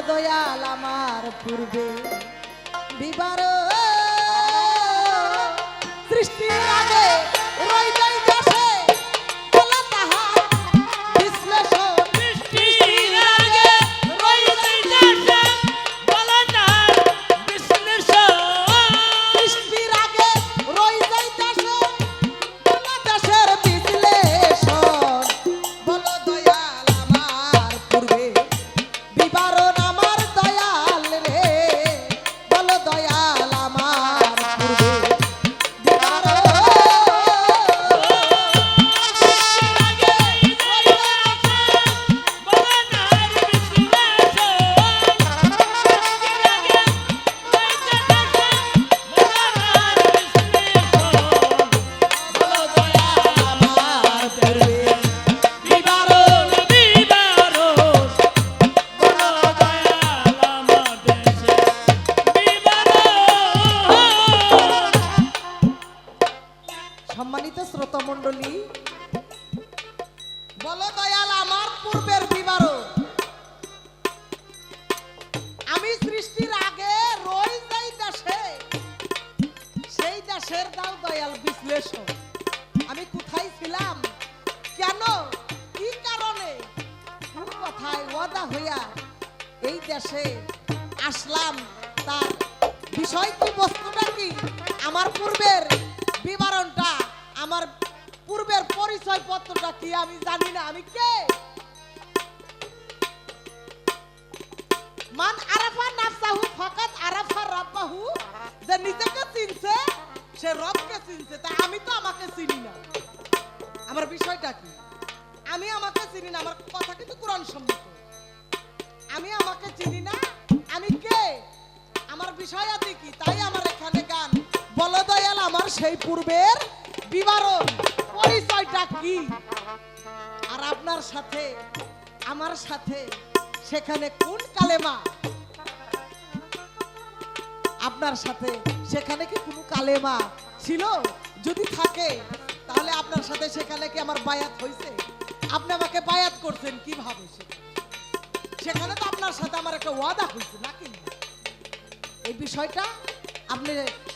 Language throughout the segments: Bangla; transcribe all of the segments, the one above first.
দয়াল আমার পূর্বে বিবার সৃষ্টির আগে রই যাই দেশে বলা তাহার বিশ্লেষণ সৃষ্টির আগে রই যাই দেশে বলা তাহার বিশ্লেষণ সৃষ্টির আগে রই যাই দেশে বলা দেশের বিশ্লেষণ বলো দয়াল আমার পূর্বে বিবরণ আমার দয়াল রে বলো দয়াল আমার পূর্বে বিবরণ সৃষ্টির আগে রই যাই দেশে বলা তাহার বিশ্লেষণ সৃষ্টির আগে রই যাই দেশে বলা তাহার বিশ্লেষণ বলো দয়াল আমার পূর্বে বিবরণ বিবরণ বলো দয়াল আমার দেশে বিবরণ সম্মানিত শ্রোতা মণ্ডলী বলো দয়াল আমার পূর্বের বিবরণ আমি সৃষ্টির আগে রই যাই দেশে সেই দেশের দাও দয়াল বিশ্লেষণ আমি কোথায় ছিলাম কেন কি কারণে কোন কথায় ওয়াদা হইয়া এই দেশে আসলাম তার বিষয় কি বস্তুটা কি আমার পূর্বের বিবরণটা আমার পূর্বের পরিচয় পত্রটা কি আমি জানি না আমি কে মান আরাফা নাফসাহু ফাকাত আরাফা রাব্বাহু যে নিজেকে চিনছে সে রবকে চিনছে তা আমি তো আমাকে চিনি না আমার বিষয়টা কি আমি আমাকে চিনি না আমার কথা কিন্তু কোরআন সম্মত আমি আমাকে চিনি না আমি কে আমার বিষয় আছে কি তাই আমার এখানে গান বলো দয়াল আমার সেই পূর্বের বিবরণ পরিচয়টা কি আর আপনার সাথে আমার সাথে সেখানে কোন কালেমা আপনার সাথে সেখানে কি কোনো কালেমা ছিল যদি থাকে তাহলে আপনার সাথে সেখানে কি আমার বায়াত হয়েছে আপনি আমাকে বায়াত করছেন কিভাবে সেখানে তো আপনার সাথে আমার একটা ওয়াদা হয়েছে নাকি এই বিষয়টা আপনি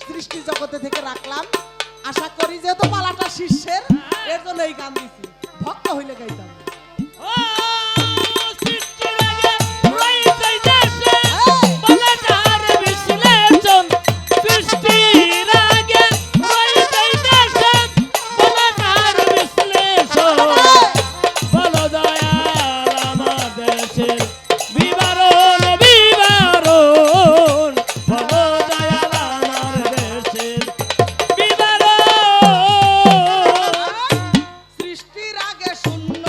সৃষ্টি জগতে থেকে রাখলাম আশা করি যেহেতু পালাটা শিষ্যের এর জন্য এই গান দিছি ভক্ত হইলে গাইতাম ও সৃষ্টির আগে রই যাই দেশে বলা তাহার বিশ্লেষণ সৃষ্টির আগে রই যাই দেশে বলা তাহার বিশ্লেষণ বলো দয়াল আমার দেশের বিবরণ বিবরণ বলো দয়াল আমার দেশের বিবরণ সৃষ্টির আগে শূন্য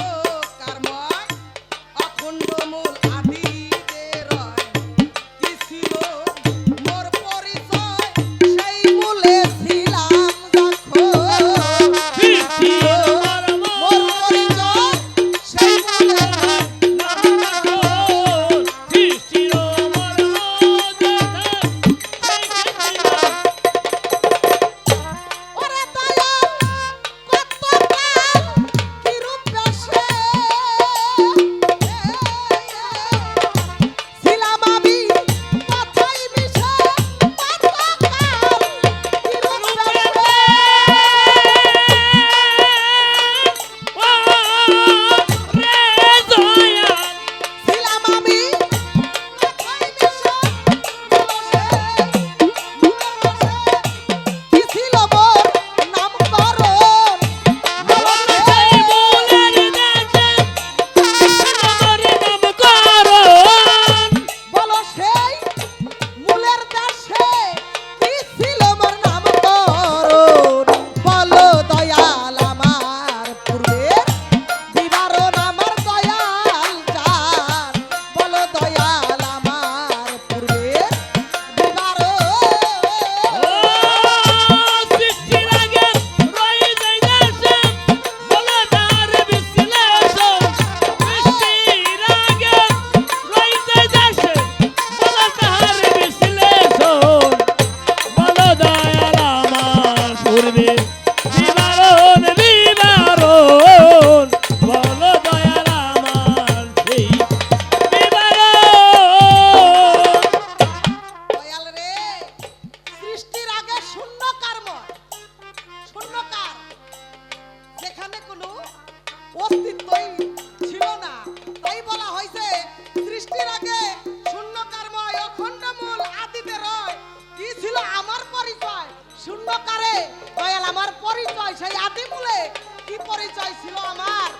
পূর্বকারে দয়াল আমার পরিচয় সেই আদিমূলে কি পরিচয় ছিল আমার,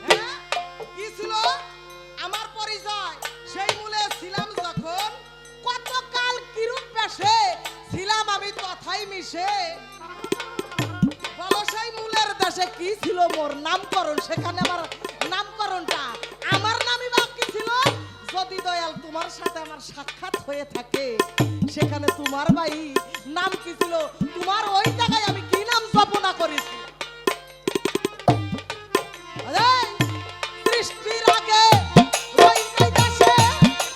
হ্যাঁ কি ছিল আমার পরিচয়? সেই মূলে ছিলাম যখন, কতকাল কিরূপ বেশে ছিলাম আমি তথাই মিশে। বলো সেই মূলের দেশে কি ছিল মোর নামকরণ, সেখানে আমার নামকরণটা আমার নামই বা কি ছিল? যদি দয়াল তোমার সাথে আমার সাক্ষাৎ হয়ে থাকে, সেখানে তোমার ভাই নাম কি ছিল? তোমার ওই জায়গায় আমি কি নাম জপনা করেছি? এই, সৃষ্টির আগে রইতে দেশে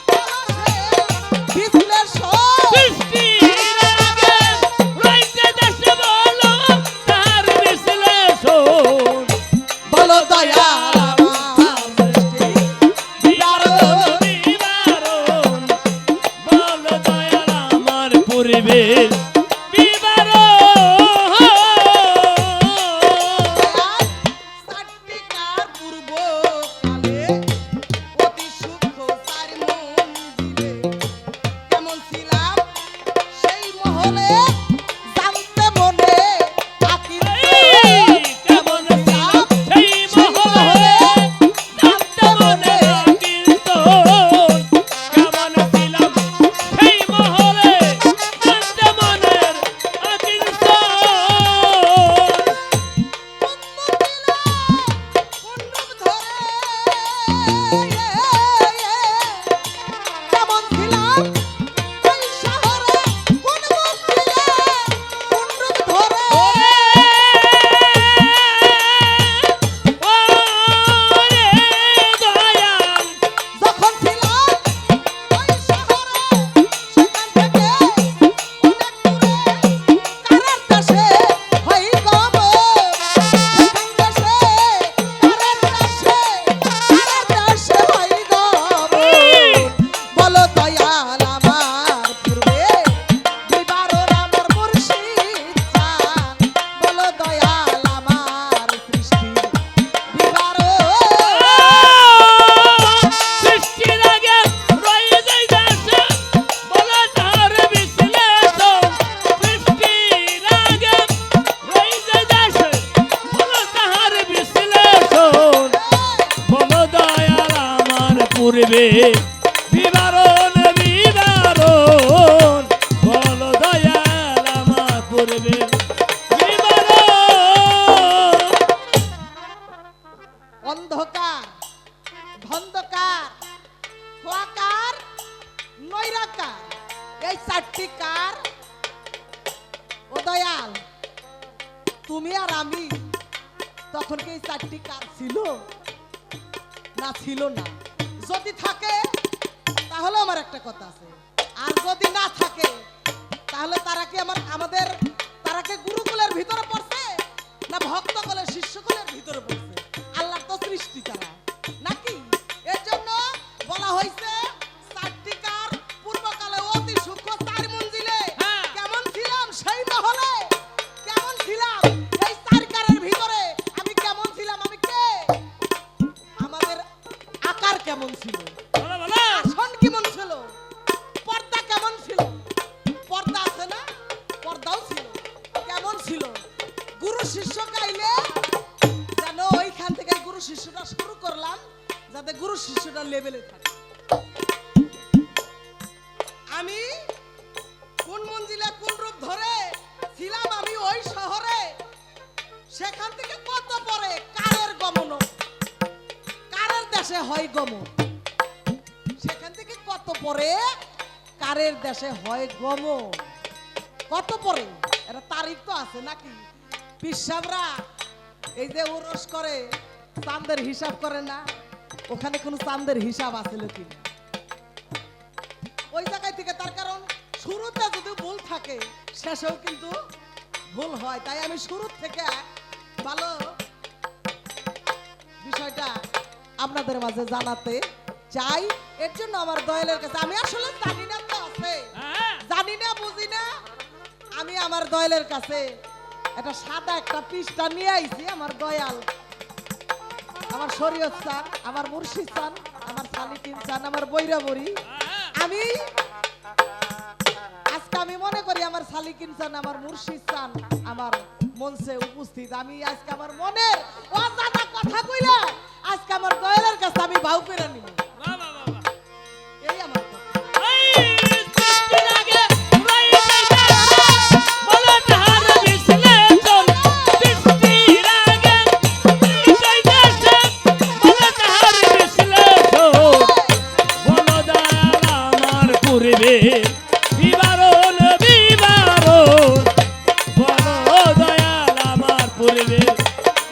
পলাশে বিশ্লেষণ। সৃষ্টির আগে রইতে দেশে বলো তার বিশ্লেষণ। বলো দয়াল আমার সৃষ্টি বিবরণ বিবরণ বলো দয়াল আমার পূর্বের সাট্টিকার পূর্বকালে অতি সূক্ষ্ম চার মঞ্জিলে কেমন ছিলাম সেই মহলে জানতে মনে আকিল কেমন ছিলাম সেই মহলে জানতে মনে কিন্তু কেমন ছিলাম সেই মহলে জানতে মনের কিন্তু কেমন ছিলাম এই শহরে কোন মন্দিরে কোন রূপ ধরে যখন ছিলাম ওই শহরে সেখান থেকে অনেক দূরে কারের দেশে হই গম সেখান দেশে কারের দেশে হই গম বলো দয়াল আমার পূর্বে বিবরণ আমার মুর্শিদ চান বলো দয়াল আমার সৃষ্টি বিবরণ সৃষ্টির আগে রয়ে যায় দেশে বলো তার বিশ্লেষণ। সৃষ্টির আগে রয়ে যায় দেশে বলো তাহার বিশ্লেষণ। বলো দয়াল আমার পূর্বে বিবরণ বিবরণ বলো দয়াল আমার পূর্বে বিবরণ। অন্ধকার ধন্ধকার খোয়াকার নৈরাকার এই চারটি কার ও দয়াল তুমি আর আমি তখন কি এই চারটি কার ছিল না ছিল না? যদি থাকে তাহলে আমার একটা কথা আছে, আর যদি না থাকে তাহলে তারা কি আমাদের তারা কি গুরুকুলের ভিতরে পড়ছে না ভক্তকুলের শিষ্যকুলের ভিতরে পড়ছে? আল্লাহর তো সৃষ্টি তারা নাকি? এর জন্য বলা হয়েছে চারটিকার পূর্বকালে অতি সূক্ষ্ম চার মঞ্জিলে হ্যাঁ। কেমন ছিলাম সেই মহলে কেমন ছিলাম এই চারকারের ভিতরে আমি কেমন ছিলাম? আমি কে? আমাদের আকার কেমন ছিল? বলো বলো আসন কেমন ছিল? পর্দা কেমন ছিল? পর্দা আছে না? পর্দাও ছিল। কেমন ছিল? গুরু শিষ্য গাইলে যেন ওইখান থেকে গুরু শিষ্যটা শুরু করলাম, যাতে গুরু শিষ্যটা লেভেলে থাকে। আমি কোন মঞ্জিলে কোন রূপ ধরে ছিলাম আমি ওই শহরে, সেখান থেকে কত পরে কারের গমন, কারের দেশে হয় গমন, সেখান থেকে কত পরে কারের দেশে হয় গমন, কত পরে এটা তারিখ তো আছে নাকি? পিসাবরা এই যে উরস করে চাঁদের হিসাব করে না, ওখানে কোনো চাঁদের হিসাব আছে কি ওই জায়গায় থেকে? তার কারণ শুরুতে যদি ভুল থাকে শেষেও কিন্তু ভুল হয়, তাই আমি শুরু থেকে ভালো বিষয়টা আপনাদের মাঝে জানাতে চাই। এর জন্য আমার দয়ালের কাছে আমি আসলে জানি না তো আছে, হ্যাঁ। জানি না বুঝি না, আমি আমার দয়ালের কাছে একটা সাদা একটা পৃষ্ঠা নিয়ে আইছি। আমার দয়াল আমার শরীয়ত চান, আমার মুর্শিদ চান, আমার সালিকিন চান, আমার বৈরাবরী। আমি আজকে আজকে আমি মনে করি আমার সালিকিন চান, আমার মুর্শিদ চান আমার মঞ্চে উপস্থিত। আমি আজকে আমার মনের অজানা কথা কইলা আজকে আমার দয়ালের কাছে আমি ভাও করে নিব। বাহ, বাহ, বাহ, বাহ। এই আমার কথা। এই সৃষ্টির আগে রইতে বলো তাহার বিশ্লেষণ। সৃষ্টির আগে রইতে বলো তাহার বিশ্লেষণ। বলো দয়াল আমার পূর্বে বিবরণ বিবরণ। বলো দয়াল আমার পূর্বে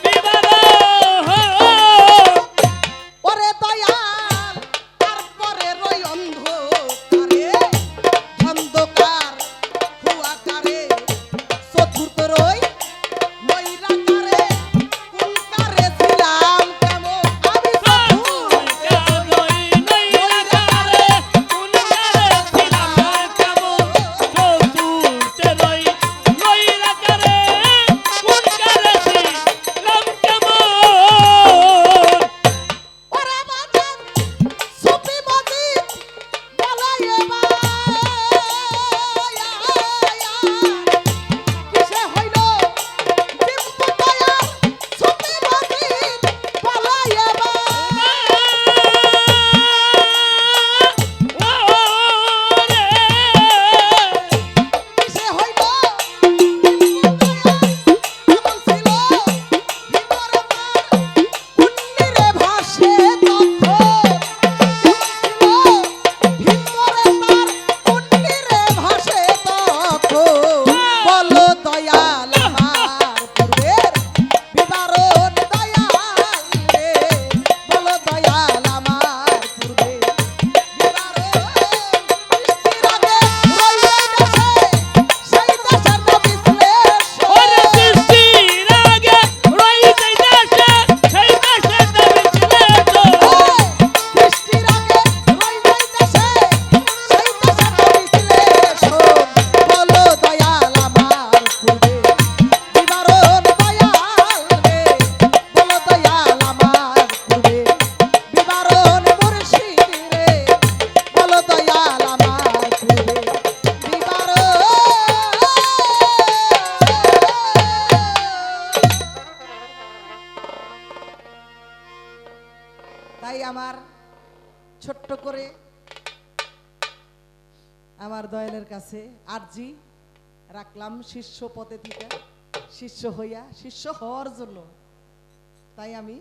বিবরণ। ওরে দয়াল তারপরে রই অন্ধকারে, অন্ধকার কুয়াকারে, চতুর্থ রই নৈরাকারে, কুলকারে ছিলাম কেমন আমি চতুর। ওরে বাজান সুফি মজিদ বলাই এবার কিসে হইল দিব্য দয়াল সুফি মজিদ বলাই কিসে হইল কেমন ছিল ভিতরে তার কুন্নিরে ভাসে তখন, ভিতরে তার কুন্নিরে ভাসে তখন। বলো দয়াল আমার পূর্বের বিবরণ দয়াল রে, বলো দয়াল আমার পূর্বের বিবরণ। সৃষ্টির আগে রইলে দেশে সেই দেশের না বিশ্লেষণ। সৃষ্টির আগে রইলে দেশে সেই দেশের না বিশ্লেষণ। বলো দয়াল আমার পূর্বের বিবরণ দয়াল রে, বলো দয়াল আমার পূর্বের বিবরণ মুর্শিদ রে, বলো দয়াল আমার পূর্বের বিবরণ। তাই আমার ছোট্ট করে আমার দয়ালের কাছে আরজি রাখলাম শিষ্য পদে থেকে শিষ্য হইয়া শিষ্য হওয়ার জন্য। তাই আমি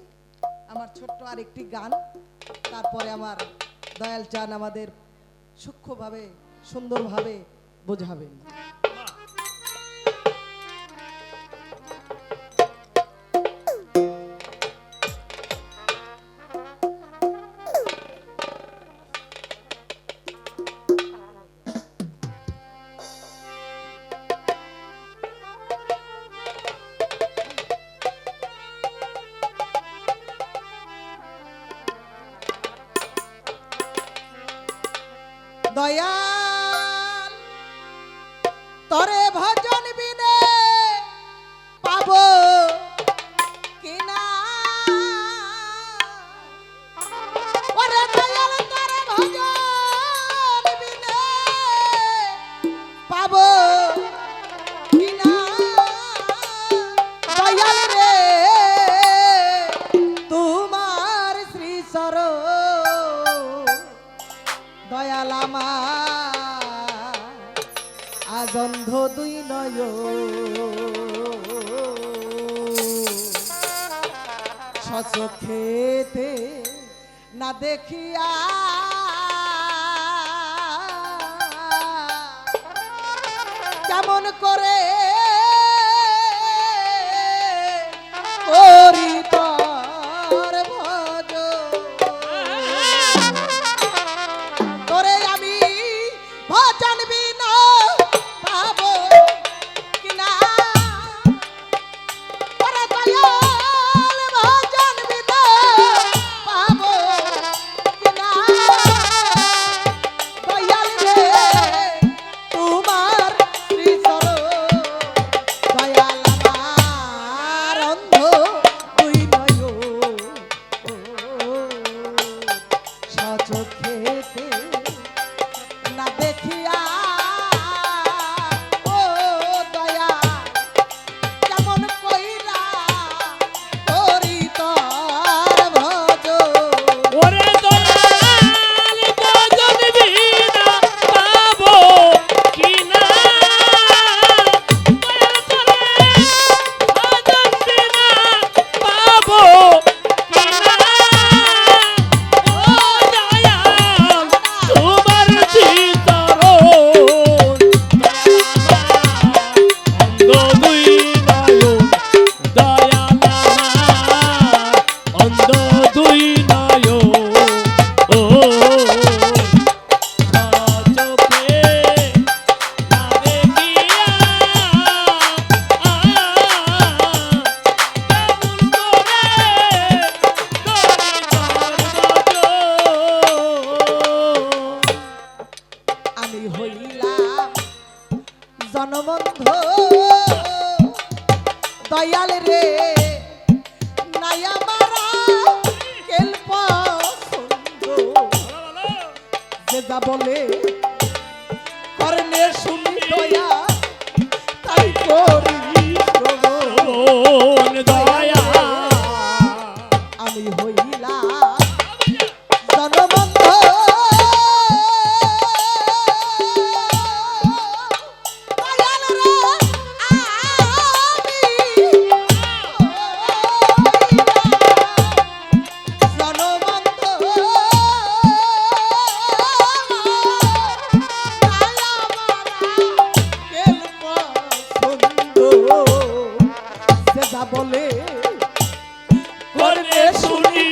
আমার ছোট্ট আরেকটি গান, তারপরে আমার দয়াল চান আমাদের সূক্ষ্মভাবে সুন্দরভাবে বোঝাবেন। দয়াল তরে ভজন বিনে পাবো কিনা, ওরে দয়াল তরে ভজন বিনে পাবো কিনা। দয়াল রে তোমার শ্রী চরণ দয়াল আমার আজ অন্ধ দুই নয়ন, স্বচক্ষেতে না দেখিয়া কেমন করে করি তোর ভজন। তোরে আমি ভজন বিনা পাবো কিনা, ওরে দয়াল ভজন বিনা পাবো কিনা। দয়াল রে তোমার শ্রী চরণ দয়াল রে নায়া মারা কেল পছন্দ যে যা বলে কর্ণে শুনি দয়া তাই করি শ্রবণ দয়া আমি হইলাম জনবন্ধ দয়াল রে আমি জনবন্ধ বলে করবে শুনি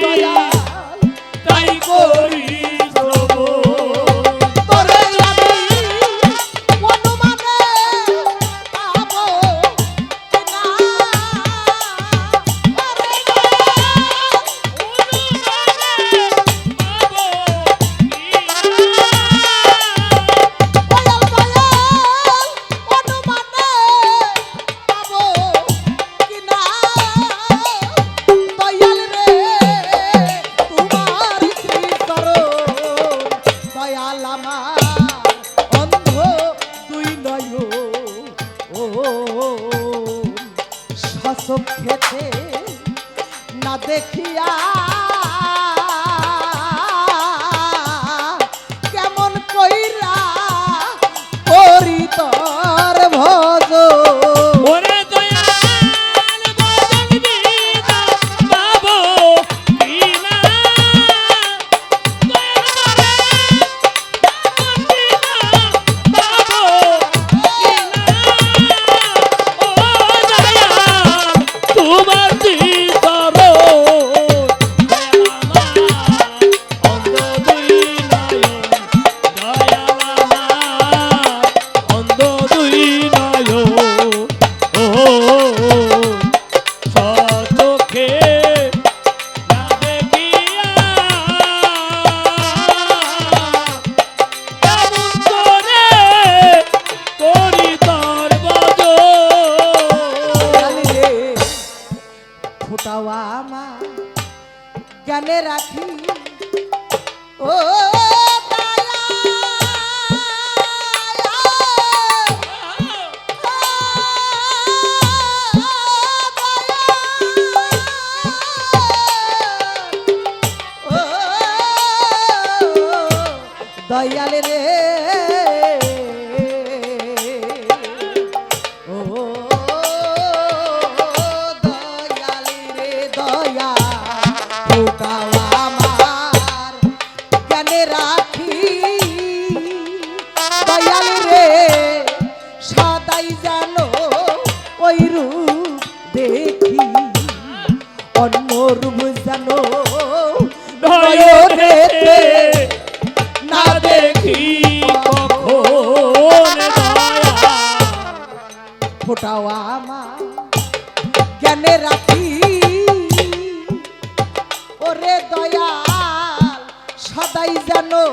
তাই করি শ্রবণ তোরে আমি অনুমানে পাবো কিনা ওরে দয়াল দয়াল অনুমানে পাবো কিনা দয়াল রে তোমার শ্রীচরণ দয়াল আমার অন্ধ দুই নয় ও সচক্ষেতে না দেখিয়া কেমন কইরা করি তোর ভজ ওরে দয়াল ভজন বিনা পাবো কিনা তোমার দিদার অন্ধ দুই নয়ন ও সচোখে না দেখিয়া কেমন করে করি তোর ভজন ফুটাওয়া আমার জ্ঞানে রাখি ও দয়াল রে ও দয়াল রে দয়া ফুটাও আমার জ্ঞানে রাখি দয়াল রে সদাই জানো ওই রূপ দেখি অন্য রূপ জানো নয়নেতে না দেখি কখন দয়া ফোটাও আমার জ্ঞানে রাখি ওরে দয়াল সদাই জানো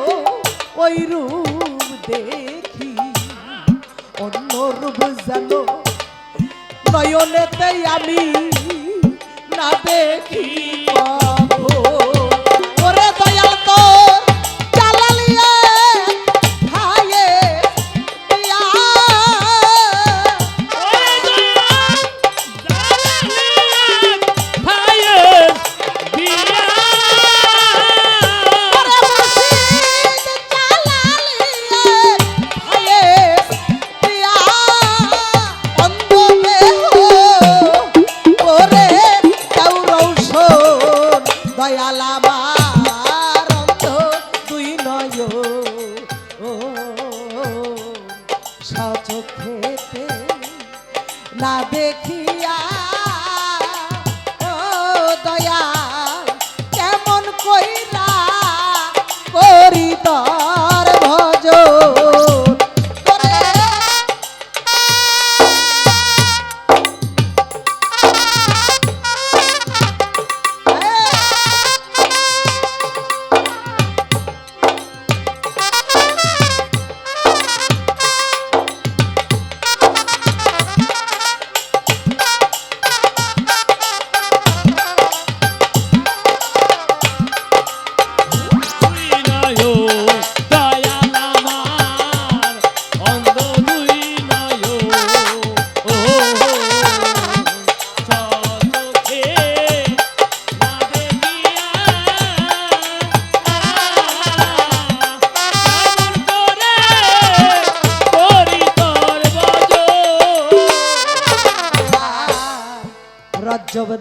ওই রূপ দেখি অন্য রূপ জানো নয়নেতে আমি না দেখি কখনো। ওরে দয়াল তোর জালালিয়ে ভাইয়ে দিয়া ওরে দয়াল জালালিয়াত ভাইয়ের বিয়া ওরে মুর্শিদ জালালিয়ে ভাইয়ে দিয়া অন্ধ দেহ ওরে কেউ রৌশন দয়াল আমার অন্ধ দুই নয় সচক্ষেতে না দেখিয়া ও দয়াল কেমন কইরা করি তোর ভজন করে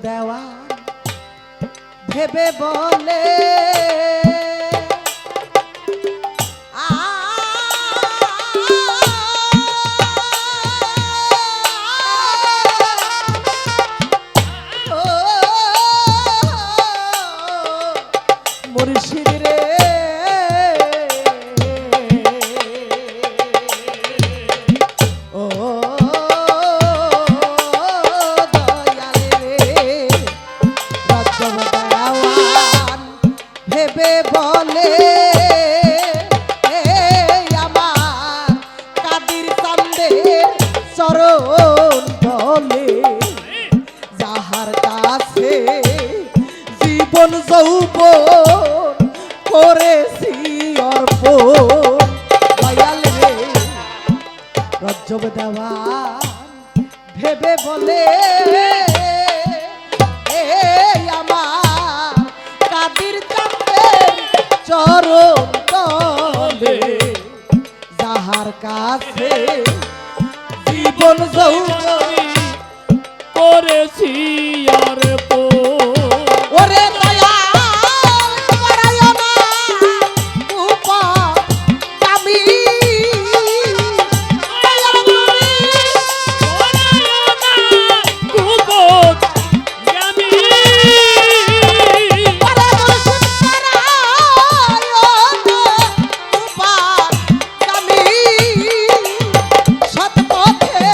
দেওয়া ভেবে বলে মুর্শিদ রে ও দয়াল রে রজব দেওয়ান ভেবে বলে আমার কাদির চান্দের চরণ বলে যাহার কাছে জীবন যৌবন করেছি অর্পণ দয়াল রে রজব দেওয়ান ভেবে বলে আমার কাদির চাঁদের চরণ তলে যাহার কাছে জীবন যৌবন করেছি আর ওরে দয়াল করায়ও না উপকামী ওরে মুর্শিদ করায়ও না উপকামী সৎ পথে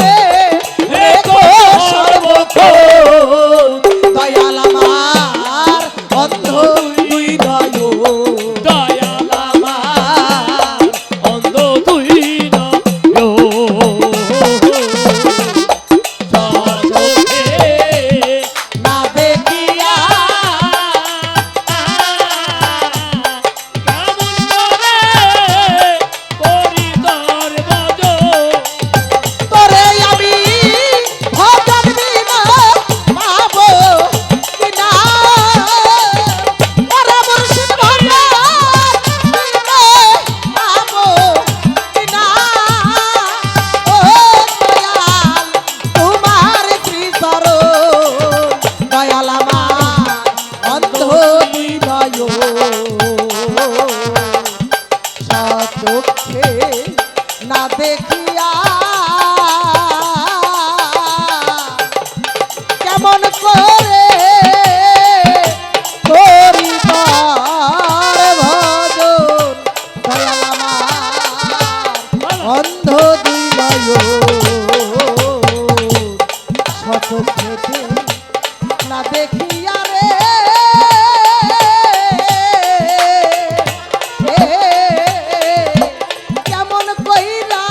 রেখো সর্বক্ষণ দয়াল আমার অন্ধ দুই নয়ন দয়াল আমার অন্ধ তুই না না দেখিয়া তোরে আমি ভজন বিনা পাবো কিনা ওরে মুর্শিদ ভজন বিনা পাবো কিনা ও দয়াল তোমার শ্রীচরণ দয়াল আমার অন্ধ দুই নয়ন সচক্ষে না দেখিয়া কেমন করে করি তার ভজন দয়াল আমার অন্ধ দুই নয়ন সচক্ষে না দেখিয়া রে কেমন কইরা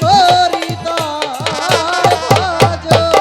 করি তোর ভজন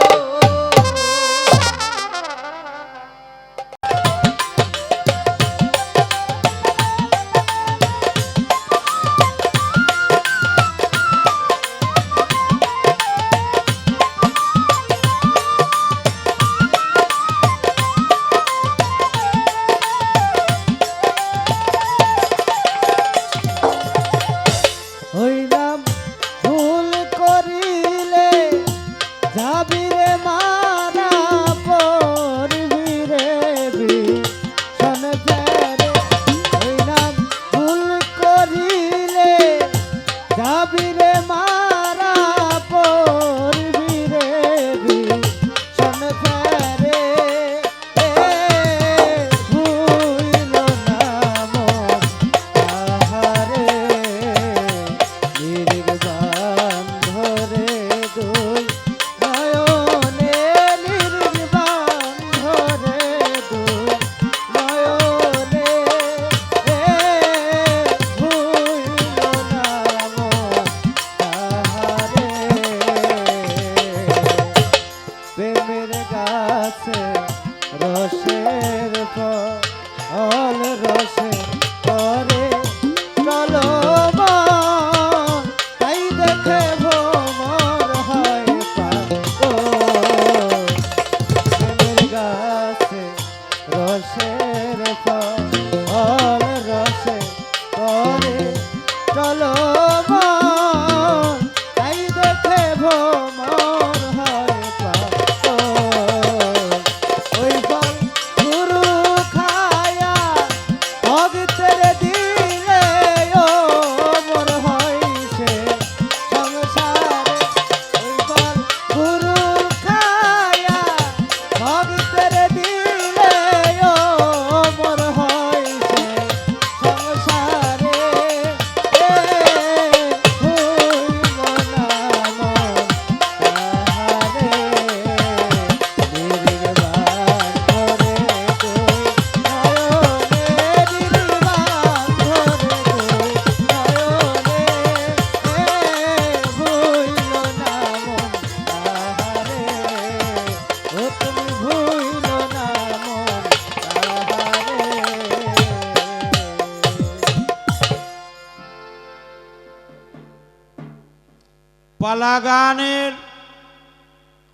পালা গানের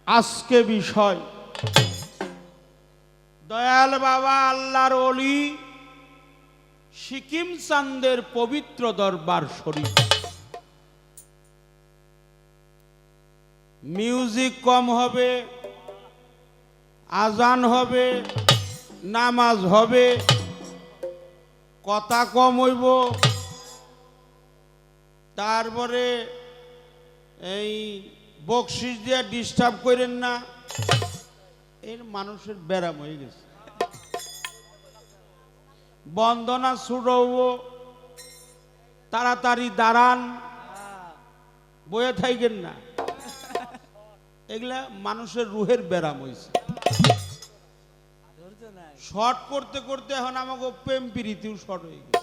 আজকে বিষয় দয়াল বাবা আল্লাহর ওলি সিকিম চাঁদের পবিত্র দরবার শরীফ। মিউজিক কম হবে, আজান হবে, নামাজ হবে, কথা কম হইব, তারপরে এই বকশিস দিয়ে ডিস্টার্ব করেন না। এর মানুষের ব্যারাম হয়ে গেছে। বন্দনা ছুড়ব, তাড়াতাড়ি দাঁড়ান, বয়ে থাকেন না। এগুলা মানুষের রুহের ব্যারাম হয়েছে। শর্ট করতে করতে এখন আমাকে প্রেম প্রীতিও শর্ট হয়ে গেছে।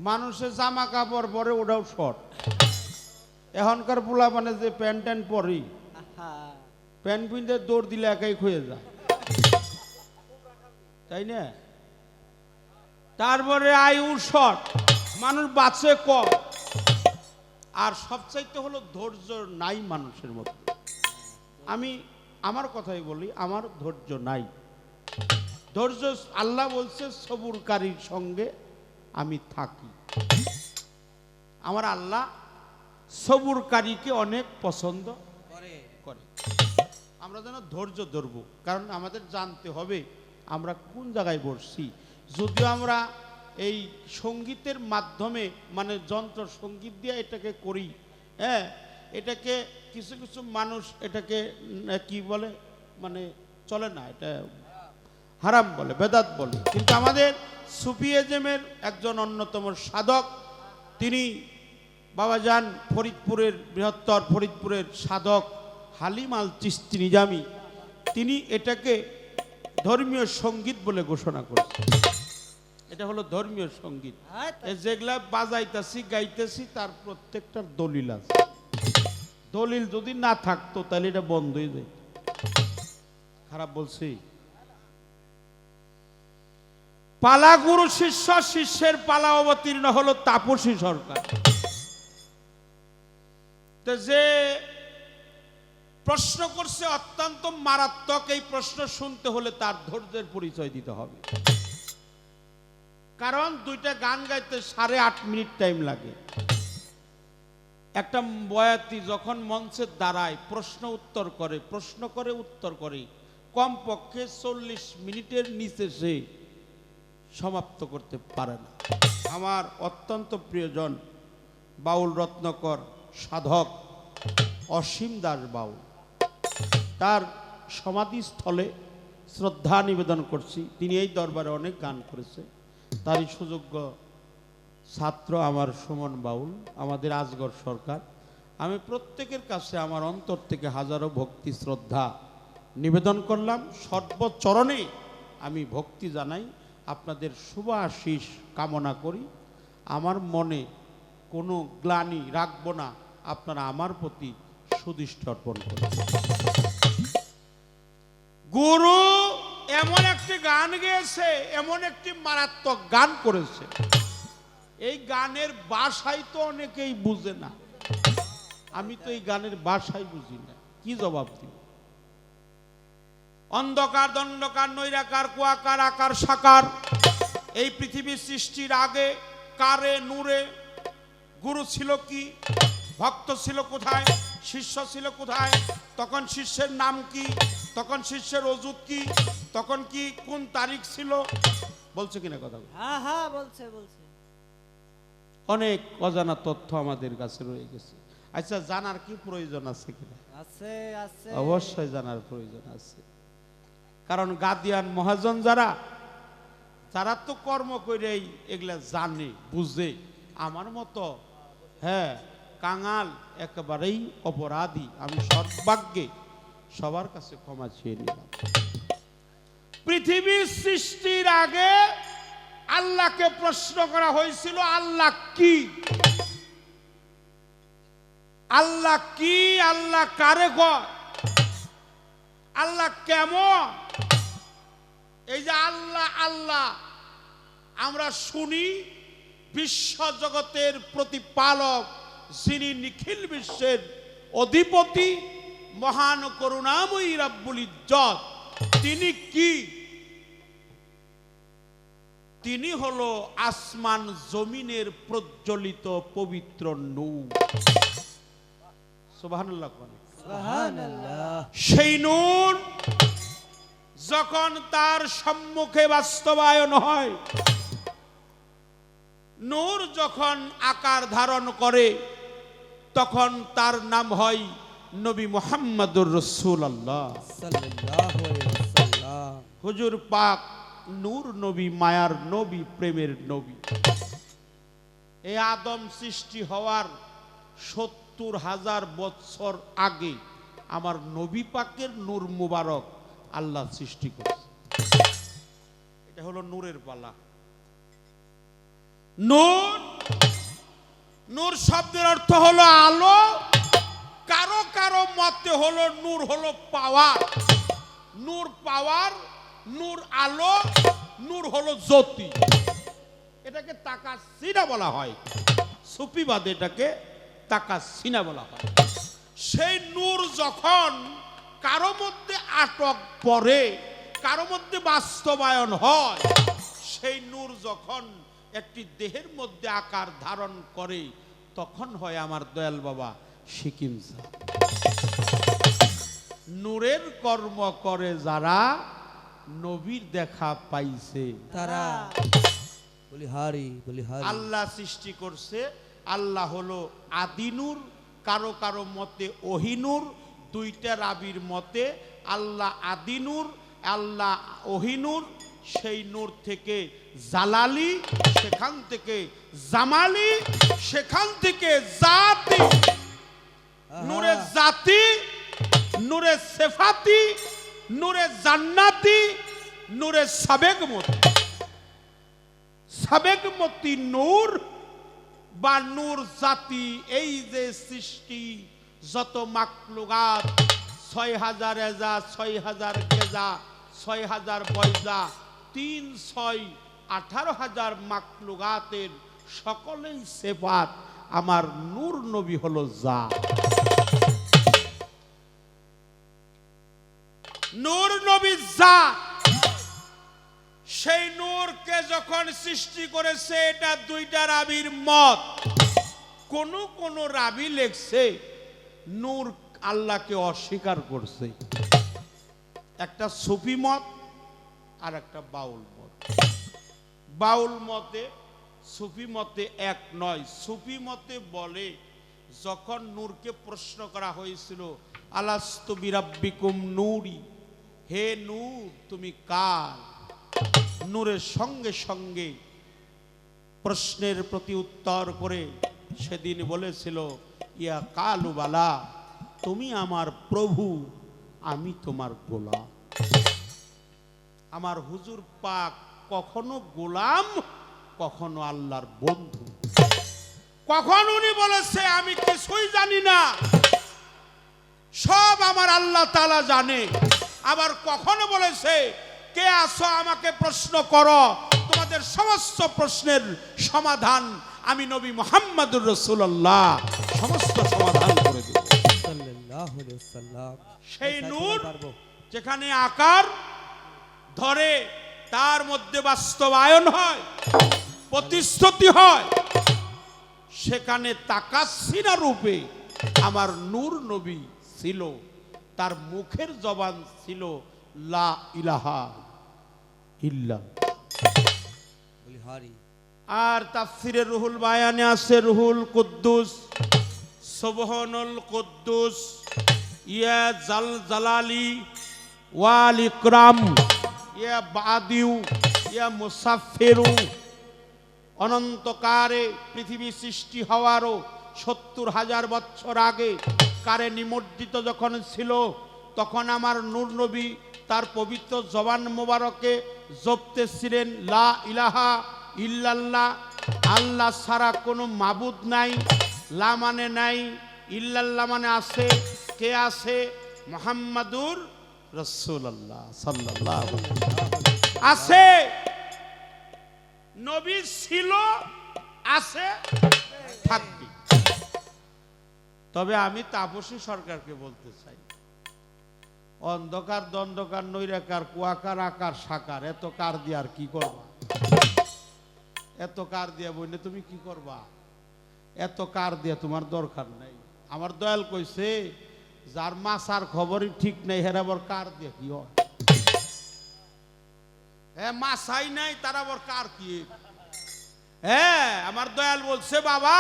মানুষের জামা কাপড় পরে ওটাও শর্ট। এখনকার পোলা মানে যে প্যান্ট ট্যান্ট পরি, প্যান্ট পিনতে দৌড় দিলে একাই খুঁয়ে যায়, তাই না? তারপরে আয়ু শর্ট, মানুষ বাঁচে কম, আর সবচাইতে হলো ধৈর্য নাই মানুষের মধ্যে। আমি আমার কথাই বলি, আমার ধৈর্য নাই। ধৈর্য আল্লাহ বলছে সবুরকারীর সঙ্গে আমি থাকি। আমার আল্লাহ সবুরকারীকে অনেক পছন্দ করে। আমরা যেন ধৈর্য ধরব, কারণ আমাদের জানতে হবে আমরা কোন জায়গায় বসছি। যদিও আমরা এই সঙ্গীতের মাধ্যমে মানে যন্ত্র সঙ্গীত দিয়ে এটাকে করি, হ্যাঁ, এটাকে কিছু কিছু মানুষ এটাকে কি বলে, মানে চলে না, এটা হারাম বলে, বেদাত বলে। কিন্তু আমাদের সুফিয়াজমের একজন অন্যতম সাধক, তিনি বাবাজান ফরিদপুরের, বৃহত্তর ফরিদপুরের সাধক হালিম আল চিশতি নিজামি, তিনি এটাকে ধর্মীয় সঙ্গীত বলে ঘোষণা করেছেন। এটা হলো ধর্মীয় সঙ্গীত। যেগুলা বাজাইতেছি গাইতেছি তার প্রত্যেকটার দলিল আছে। দলিল যদি না থাকতো তাহলে এটা বন্ধ হয়ে যায়। খারাপ বলছি? পালা গুরু শিষ্য, শিষ্যের পালা অবতীর্ণ হলো তাপসী সরকার। যে প্রশ্ন করছে অত্যন্ত মারাত্মক, এই প্রশ্ন শুনতে হলে তার ধৈর্যের পরিচয় দিতে হবে। কারণ দুইটা গান গাইতে 8.5 মিনিট টাইম লাগে। একটা বয়াতি যখন মঞ্চে দাঁড়ায় প্রশ্ন উত্তর করে, প্রশ্ন করে উত্তর করে, কমপক্ষে 40 মিনিটের নিচে সে সমাপ্ত করতে পারে না। আমার অত্যন্ত প্রিয়জন বাউল রত্নকর সাধক অসীম দাস বাউল, তার সমাধিস্থলে শ্রদ্ধা নিবেদন করছি। তিনি এই দরবারে অনেক গান করেছে। তারই সুযোগ্য ছাত্র আমার সুমন বাউল, আমাদের আজগর সরকার। আমি প্রত্যেকের কাছে আমার অন্তর থেকে হাজারো ভক্তি শ্রদ্ধা নিবেদন করলাম। সর্বচরণে আমি ভক্তি জানাই, আপনাদের শুভ আশীষ কামনা করি। আমার মনে কোনো গ্লানি রাখবো না, আপনারা আমার প্রতি সুদৃষ্টি অর্পণ করুন। গুরু এমন একটি গান গেয়েছে, এমন একটি মারাত্মক গান করেছে, এই গানের ভাষাই তো অনেকেই বুঝে না। আমি তো এই গানের ভাষাই বুঝি না, কি জবাব দিব? অন্ধকার দণ্ডকার নৈরাকার কুয়াকার আকার সাকার, এই পৃথিবীর সৃষ্টির আগে কারে নূরে গুরু ছিল কি, ভক্ত ছিল কোথায়, শিষ্য ছিল কোথায়, তখন শিষ্যের নাম কি, তখন শিষ্যের অজুত কি, তখন কি কোন তারিখ ছিল, বলছে কিনা কথা? হ্যাঁ হ্যাঁ বলছে বলছে। অনেক অজানা তথ্য আমাদের কাছে রয়ে গেছে। আচ্ছা, জানার কি প্রয়োজন আছে কিনা? আছে আছে, অবশ্যই জানার প্রয়োজন আছে। কারণ গাদিয়ান মহাজন যারা, তারা তো কর্ম করেই এগুলা জানে বুঝে। আমার মতো হ্যাঁ কাঙাল একেবারেই অপরাধী, আমি সর্বাগ্যে সবার কাছে ক্ষমা চেয়ে নিলাম। পৃথিবীর সৃষ্টির আগে আল্লাহকে প্রশ্ন করা হয়েছিল, আল্লাহ কি? আল্লাহ কি? আল্লাহ কারে কয়? আল্লাহ কেমন? এই যে আল্লাহ আল্লাহ আমরা শুনি, বিশ্ব জগতের প্রতিপালক যিনি নিখিল বিশ্বের অধিপতি, মহান করুণাময়ী রাব্বুল ইজ্জত, তিনি কি? তিনি হলো আসমান জমিনের প্রজ্বলিত পবিত্র নূর। সুবহানাল্লাহ। সুবহানাল্লাহ। সেই নূর যখন তার সম্মুখে বাস্তবায়ন হয়, নূর যখন আকার ধারণ করে, তখন তার নাম হয় নবী মুহাম্মদুর রাসূলুল্লাহ সাল্লাল্লাহু আলাইহি ওয়াসাল্লাম। হুজুর পাক নূর নবী, মায়ার নবী, প্রেমের নবী। এই আদম সৃষ্টি হওয়ার 70,000 বছর আগে আমার নবী পাকের নূর মুবারক আল্লাহ সৃষ্টি করেছে। এটা হলো নূরের পালা। নূর, নূর শব্দের অর্থ হলো আলো। কারো কারো মতে হলো নূর হলো পাওয়ার, নূর পাওয়ার, নূর আলো, নূর হলো জ্যোতি। এটাকে তাকাসিনা বলা হয়, সুফিবাদে এটাকে তাকাসিনা বলা হয়। সেই নূর যখন কারো মধ্যে আটক পড়ে, কারো মধ্যে বাস্তবায়ন হয়, সেই নূর যখন একটি দেহের মধ্যে আকার ধারণ করে, তখন হয় আমার দয়াল বাবা সিকিম সাহ। নূরের কর্ম করে যারা নবীর দেখা পাইছে তারা বলিহারি বলিহারি। আল্লাহ সৃষ্টি করছে। আল্লাহ হলো আদি নূর, কারো কারো মতে ওহিনুর, দুইটা রাবির মতে আল্লাহ আদি নূর, আল্লাহ ওহিনুর। সেই নূর থেকে জালালি, সেখান থেকে জামালি, সেখান থেকে জাতি, নূরে জাতি, নূরে সেফাতি, নূরে জান্নাতি, নূরে সাবেগমতি। সাবেগমতি নূর বা নূর জাতি, এই যে সৃষ্টি যত মাকলুকাত, 6,000 এজা, 6,000 গেজা, 6,000 বয়জা, 3, 6, 18,000 মাকলুকাতের সকলেই সেফাত আমার নূর নবী হলো যা। নূর নবী যা। সেই নূরকে যখন সৃষ্টি করেছে, এটা দুইটা রাবির মত। কোন কোন রাবি লেখছে নূর আল্লাহকে অস্বীকার করছে, একটা সুফি মত আর একটা বাউল মত। বাউল মতে সুফি মতে এক নয়। সুফি মতে বলে, যখন নূরকে প্রশ্ন করা হয়েছিল, আলাস্তু বিরাব্বিকুম নূরি, হে নূর তুমি কার? নূরের সঙ্গে সঙ্গে প্রশ্নের প্রতি উত্তর করে সেদিন বলেছিল, ইয়া কালুবালা, তুমি আমার প্রভু, আমি তোমার গোলাম। আমার হুজুর পাক কখনো গোলাম, কখনো আল্লাহর বন্ধু। কখন উনি বলেছে আমি কিছুই জানি না, সব আমার আল্লাহ তাআলা জানে। আবার কখনো বলেছে, কে আসো আমাকে প্রশ্ন করো, তোমাদের সমস্ত প্রশ্নের সমাধান আমি নবী মুহাম্মদুর রাসূলুল্লাহ সমস্ত সমাধান করে দেব। সাল্লাল্লাহু আলাইহি ওয়াসাল্লাম। সেই নূর যেখানে আকার ধরে, তার মধ্যে বাস্তবায়ন হয়, প্রতিশ্রুতি হয়, সেখানে তাকাসিনা রূপে আমার নূর নবী ছিল। তার মুখের জবান ছিল লা ইলাহা ইল্লাল্লাহ। বলিহারি। আর তাফসিরে রুহুল বায়ানে আছে, রুহুল কুদ্দুস, সুবহানুল কুদ্দুস, ইয়া জালালি ওয়াল ইকরাম, ইয়া বাদিউ, ইয়া মুসাফিরু। অনন্তকারে পৃথিবী সৃষ্টি হওয়ারও 70,000 বছর আগে কারে নিমজ্জিত যখন ছিল, তখন আমার নূর নবী তার পবিত্র জবান মোবারকে জপতেছিলেন লা ইলাহা ইল্লাল্লাহ, আল্লাহ ছাড়া কোনো মাবুদ নাই। লা মানে নাই, ইল্লাল্লাহ মানে আছে। কে আছে? মুহাম্মাদুর রাসূলুল্লাহ সাল্লাল্লাহু আলাইহি ওয়াসাল্লাম আছে। নবী ছিল, আছে, থাকবে। তবে আমি তাপসী সরকারকে বলতে চাই, অন্ধকার দণ্ডকার নৈরাকার কুয়াকার আকার সাকার এত কার দিয়ে আর কি করবা? এত কার দিয়া বইনে তুমি কি করবা? এত কার দিয়া তোমার দরকার নাই। আমার দয়াল কইছে যার মাসার খবরই ঠিক নাই হেরা আবার কার দিয়া কি হয়? হ্যাঁ, মাসাই নাই তারা আবার কার কি? হ্যাঁ, আমার দয়াল বলছে বাবা,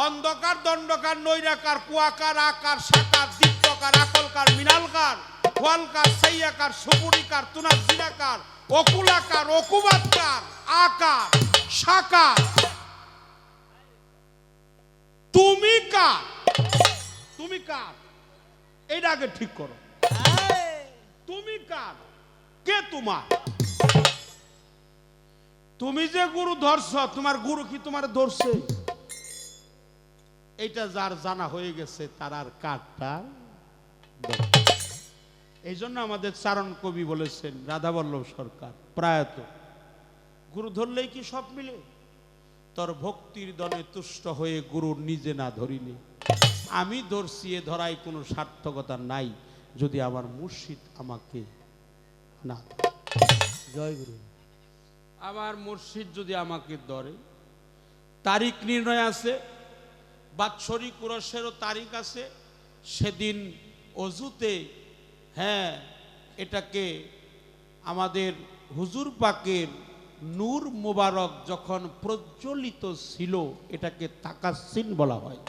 অন্ধকার দণ্ডকার নৈরাকার কুয়াকার আকার সাকার দীপ্তকার আকলকার মিনালকার খোয়ালকার সাইয়াকার সুপুরিকার তুনার জিরাকার অকুলাকার অকুবাতকার আকার সাকার। তুমি কার? তুমি কার? এইটা আগে ঠিক করো। তুমি কার? কে তোমার? তুমি যে গুরু ধরছ, তোমার গুরু কি তোমার ধরছে? এইটা যার জানা হয়ে গেছে তার আর কারটা। এই জন্য আমাদের চারণ কবি বলেছেন, রাধাবল্লভ সরকার প্রায়ত, গুরু ধরলেই কি সব মিলে? তোর ভক্তির দনে তুষ্ট হয়ে গুরু নিজে না ধরিলে। আমি ধরছি, এ ধরাই কোনো সার্থকতা নাই যদি আমার মুর্শিদ আমাকে না। জয় গুরু। আমার মুর্শিদ যদি আমাকে ধরে, তারিখ নির্ণয় আছে, বাৎসরিক পুরস্কারও তারিখ আছে। সেদিন অজুতে, হ্যাঁ, এটাকে আমাদের হুজুর পাকের নূর মোবারক যখন প্রজ্বলিত ছিল, এটাকে তাকাসিন বলা হয়।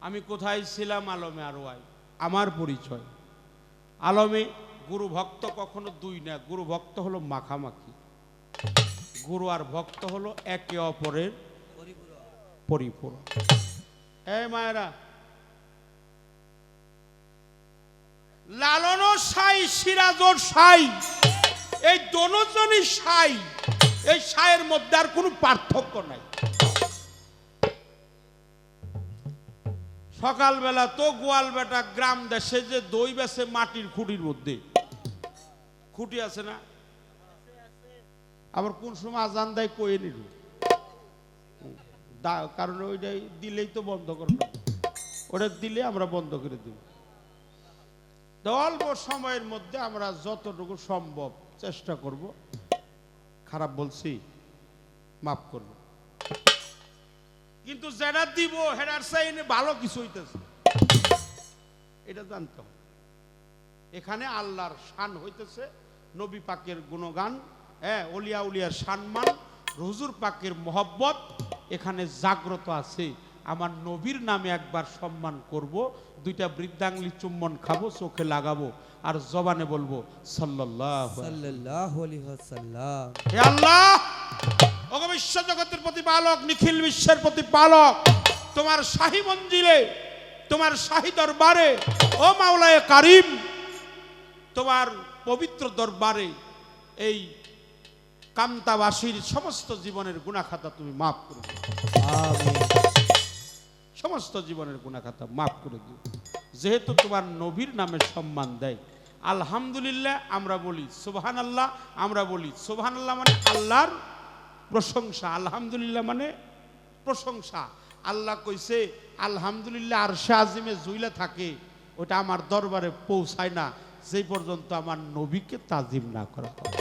আমি কোথায় ছিলাম? আলমে আরওয়াই। আমার পরিচয় আলমে। গুরু ভক্ত কখনো দুই না, গুরু ভক্ত হলো মাখামাখি। গুরু আর ভক্ত হলো একে অপরের পরিপূরক। এই মায়েরা, লালনও সাই সিরাজর সাই, এই দোনোজনই সাই। এই সাইয়ের মধ্যে আর কোনো পার্থক্য নাই। সকালবেলা তো গোয়াল বেটা গ্রাম দেশে যে দই বেছে মাটির খুঁটির মধ্যে, খুঁটি আছে না? আবার কোন সময় আজান দেয় কয়ে নিল, কারণ ওইটাই দিলেই তো বন্ধ করবে, ওটা দিলে আমরা বন্ধ করে দিব। অল্প সময়ের মধ্যে আমরা যতটুকু সম্ভব চেষ্টা করব। খারাপ বলছি, মাফ করব, কিন্তু যেটা দিব হেরার চাইনে ভালো কিছু হইতেছে, এটা জানতে হবে। এখানে আল্লাহর শান হইতেছে, নবী পাকের গুণগান, হ্যাঁ, অলিয়া উলিয়ার সম্মান, হুজুর পাকের মহব্বত এখানে জাগ্রত আছে। আমার নবীর নামে একবার সম্মান করব, দুইটা বৃদ্ধাঙ্গুলি চুম্বন খাবো, চোখে লাগাবো, আর জবানে বলবো সাল্লাল্লাহু আলাইহি ওয়াসাল্লাম। হে আল্লাহ, ওগো বিশ্ব জগতের প্রতিপালক, নিখিল বিশ্বের প্রতিপালক, তোমার শাহী মঞ্জিলে, তোমার শাহী দরবারে, ও মাওলায়ে কারিম, তোমার পবিত্র দরবারে এই কামতাবাসীর সমস্ত জীবনের গুনাহ-খাতা তুমি মাফ করে দিও। আমিন। সমস্ত জীবনের গুনাহ-খাতা মাফ করে দিও। যেহেতু তোমার নবীর নামে সম্মান দেয়, আলহামদুলিল্লাহ আমরা বলি, সুবহানাল্লাহ আমরা বলি। সুবহানাল্লাহ মানে আল্লাহর প্রশংসা, আলহামদুলিল্লাহ মানে প্রশংসা। আল্লাহ কইছে আলহামদুলিল্লাহ আরশে আজিমে জুইলা থাকে, ওটা আমার দরবারে পৌঁছায় না যেই পর্যন্ত আমার নবীকে তাজিম না করা হয়।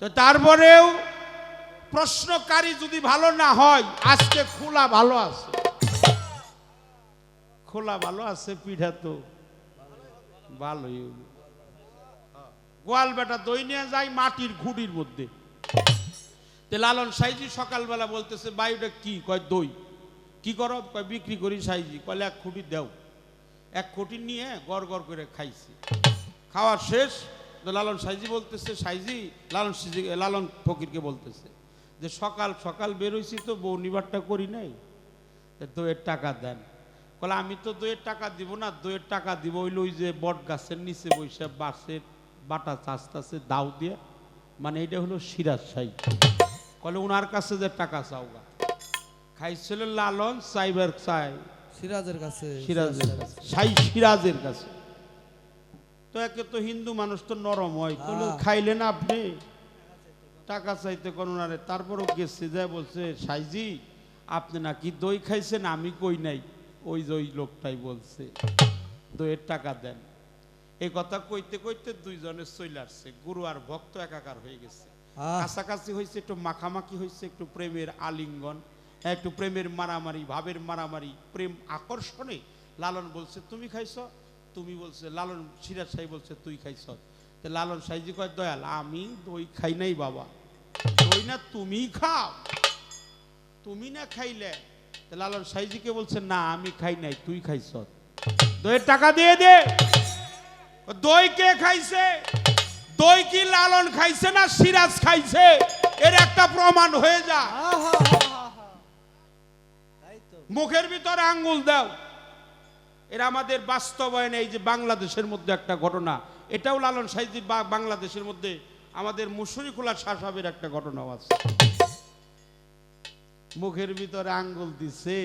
তো তারপরেও প্রশ্নকারী যদি ভালো না হয়, আজকে খোলা ভালো আছে, খোলা ভালো আছে, পিঠা তো ভালোই। গোয়াল বেটা দই নিয়ে যায় মাটির খুঁটির মধ্যে। লালন সাইজি সকালবেলা বলতেছে, ভাই ওটা কি? কয় দই। কি করো? কয় বিক্রি করি সাইজি। কয়লে এক খুঁটি দাও। এক খুঁটি নিয়ে গড় গড় করে খাইছি। খাওয়া শেষ, তো লালন সাইজি বলতেছে, সাইজি লালন ফকিরকে বলতেছে যে সকাল সকাল বেরোইছি তো বউ নিবারটা করি নাই, দইয়ের টাকা দেন। বলে আমি তো দইয়ের টাকা দিব না, দইয়ের টাকা দিব হইল ওই যে বট গাছের নিচে বৈশাখ বাসের বাটা চাষতাছে দাও দিয়ে, মানে এটা হলো সিরাজ সাই। বলে ওনার কাছে যে টাকা চাওগা। খাইছিল লালন সাইবার চাই সিরাজের কাছে, সিরাজের কাছে, সাই সিরাজের কাছে। তো একে তো হিন্দু মানুষ তো নরম হয়, তো হ্যাঁ। খাইলেন আপনি টাকা চাইতে কোনো না রে। তারপরও গেছে যায় বলছে সাইজি আপনি নাকি দই খাইছেন, আমি কই নাই, ওই যে ওই লোকটাই বলছে দইয়ের টাকা দেন। এই কথা কইতে কইতে দুইজনে চলে আসছে, গুরু আর ভক্ত একাকার হয়ে গেছে, কাছাকাছি হয়েছে, একটু মাখামাখি হয়েছে, একটু প্রেমের আলিঙ্গন, একটু প্রেমের মারামারি, ভাবের মারামারি, প্রেম আকর্ষণে লালন বলছে তুমি খাইছ, তুমি বলছে লালন, সিরাজ সাহেব বলছে তুই খাইছ। তো লালন সাহেবজি কয় দয়াল আমি দই খাই নাই বাবা, দই না তুমি খাও, তুমি না খাইলে। তো লালন সাহেবজিকে বলছে না আমি খাই নাই, তুই খাইছ, দইয়ের টাকা দিয়ে দে। দই কে খাইছে? দই কি লালন খাইছে না সিরাজ খাইছে? এর একটা প্রমাণ হয়ে যা। মুখের ভিতরে আঙ্গুল দাও। এরা আমাদের বাস্তবায়নে, এই যে বাংলাদেশের মধ্যে একটা ঘটনা, এটাও লালন সাইজি বাংলাদেশের মধ্যে আমাদের মুসুরিখোলা শাহ সাহেবের একটা ঘটনাও আছে। মুখের ভিতরে আঙ্গুল দিছে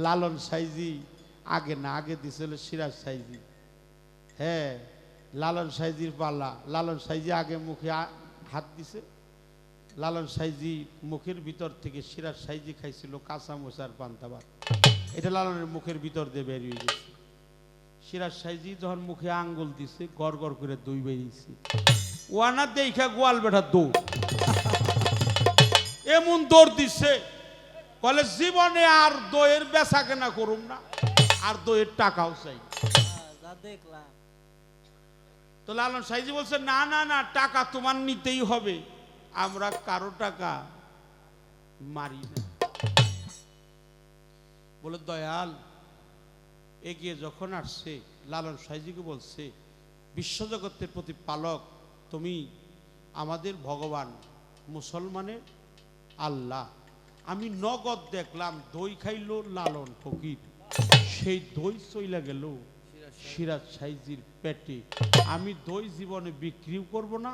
লালন সাইজি, আগে না, আগে দিছিল সিরাজ সাইজি। হ্যাঁ, লালন সাইজির পাল্লা, লালন সাইজি আগে মুখে হাত দিছে। লালন সাইজি মুখের ভিতর থেকে সিরাজ সাইজি খাইছিল কাঁচা মোচার পান্তা ভাত, এটা লালনের মুখের ভিতর দিয়ে বেরিয়ে গেছে। সিরাজ সাইজি যখন মুখে আঙ্গুল দিছে গড় গড় করে দই বেরিয়েছে। ওয়ানা দেখা গোয়াল বেটা দৌড়, এমন দৌড় দিচ্ছে বলে জীবনে আর দইয়ের বেচা কেনা করুম না, আর দইয়ের টাকাও চাই। তো লালন সাইজি বলছে না না না, টাকা তোমার নিতেই হবে, আমরা কারো টাকা মারি না। বলে দয়াল এগিয়ে যখন আসছে লালন সাইজিকে বলছে বিশ্বজগতের প্রতিপালক তুমি আমাদের ভগবান, মুসলমানের আল্লাহ। আমি নগদ দেখলাম দই খাইলো লালন ফকির, সেই দই চইলা গেল সিরাজ সাইজির পেটে। আমি দই জীবনে বিক্রিও করব না,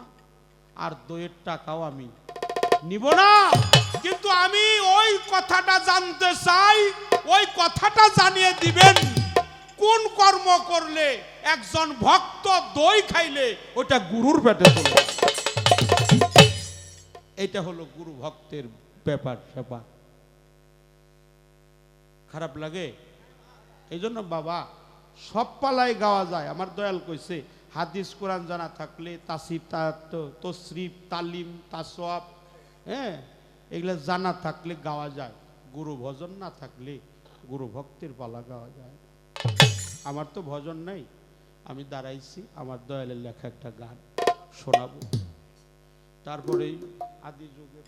আর দইয়ের টাকাও আমি নিব না। কিন্তু আমি ওই কথাটা জানতে চাই, ওই কথাটা জানিয়ে দিবেন কোন কর্ম করলে একজন ভক্ত দই খাইলে ওটা গুরুর পেটে চলে। এটা হলো গুরু ভক্তের ব্যাপার স্যাপার। খারাপ লাগে? এই জন্য বাবা সব পালায় গাওয়া যায়। আমার দয়াল কইছে হাদিস কোরআন জানা থাকলে, তাসিফ তসরিফ তালিম তাসওয়াব, হ্যাঁ এগুলা জানা থাকলে গাওয়া যায়। গুরু ভজন না থাকলে গুরু ভক্তের পালা গাওয়া যায়। আমার তো ভজন নাই, আমি দাঁড়াইছি, আমার দয়ালের লেখা একটা গান শোনাবো। তারপরে আদি যুগে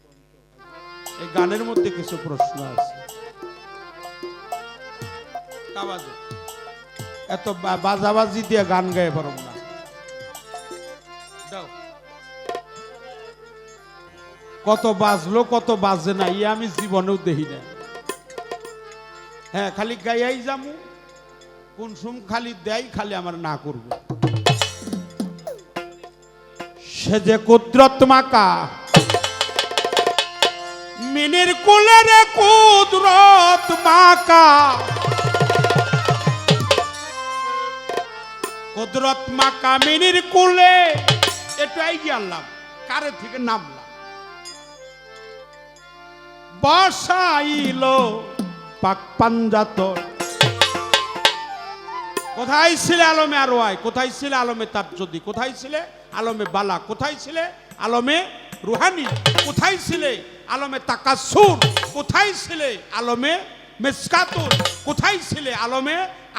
এই গানের মধ্যে কিছু প্রশ্ন আছে। এত বাজাবাজি দিয়ে গান গায়ে পারব না। কত বাজলো কত বাজে না ইয়ে আমি জীবনেও দেখি না। হ্যাঁ, খালি গাইয়াই যামু, কোন সুম খালি দেয়, খালি আমার না করবে। সে যে কুদরত মাকা মিনির কুলে রে কুদরত মাকা, কুদরত মাকা মিনির কুলে। এটাই গেলাম, কারে থেকে নামলাম, বসাইল পাক পাঞ্জাতন। কোথায় ছিলে আলমে আরওয়াই, কোথায় ছিলে আলমে তাজ্জুদি, কোথায় ছিলে আলমে বালা, কোথায় ছিলে আলমে রুহানি, কোথায় ছিলে আলমে তাকাসুর, কোথায় ছিলে আলমে মিসকাতুর, কোথায় ছিলে আলমে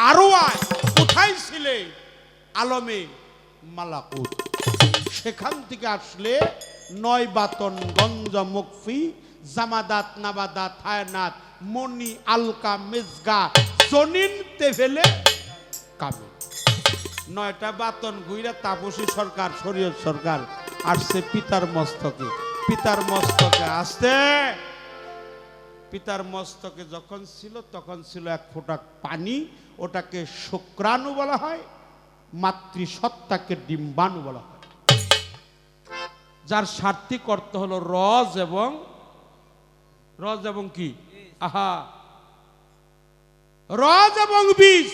আরওয়াই, কোথায় ছিলে আলমে মালাকুত। সেখান থেকে আসলে নয় বাতন গঞ্জ মুকফি জামাদাত নাবাদাত হায়নাত মনি আলকা মিজগা জনিন তেভেলে কামে। 9টা বাতন ঘুইরা তাপসী সরকার, শরীয়ত সরকার আসছে পিতার মস্তকে। পিতার মস্তকে আসতে, পিতার মস্তকে যখন ছিল তখন ছিল এক ফোঁটা পানি, ওটাকে শুক্রাণু বলা হয়, মাতৃসত্তাকে ডিম্বাণু বলা হয়। যার সার্থিক অর্থ হলো রজ এবং কি, আহা, রজ এবং বীজ।